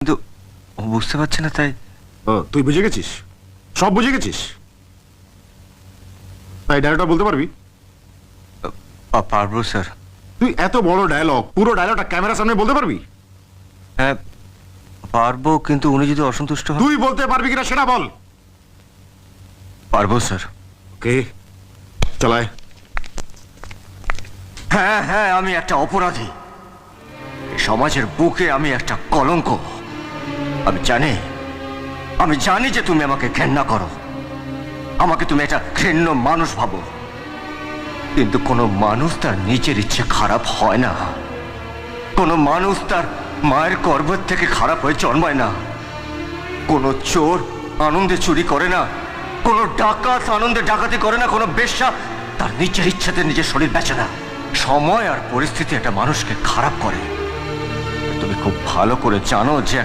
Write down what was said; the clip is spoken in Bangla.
কিন্তু ও বুঝতে পারছে না তাই। তুই বুঝে গেছিস, সব বুঝে গেছিস, তাই ডায়লগটা বলতে পারবি? পারবো স্যার। তুই এত বড় ডায়লগ, পুরো ডায়লগটা ক্যামেরার সামনে বলতে পারবি? হ্যাঁ পারবো, কিন্তু উনি যদি অসন্তুষ্ট হন। তুই বলতে পারবি কিনা সেটা বল। পারবো স্যার। ওকে, চালায়। হ্যাঁ হ্যাঁ, আমি একটা অপরাধী, এই সমাজের বুকে আমি একটা কলঙ্ক। আমি জানি যে তুমি আমাকে ঘেন্না করো, আমাকে তুমি একটা ঘৃণ্য মানুষ ভাবো, কিন্তু কোনো মানুষ তার নিজের ইচ্ছে খারাপ হয় না। কোনো মানুষ তার মায়ের গর্ভের থেকে খারাপ হয়ে জন্মায় না। কোনো চোর আনন্দে চুরি করে না, কোনো ডাকাত আনন্দে ডাকাতি করে না, কোনো বেশ্যা তার নিজের ইচ্ছাতে নিজের শরীর বেচে না। সময় আর পরিস্থিতি একটা মানুষকে খারাপ করে। তুমি খুব ভালো করে জানো যে একটা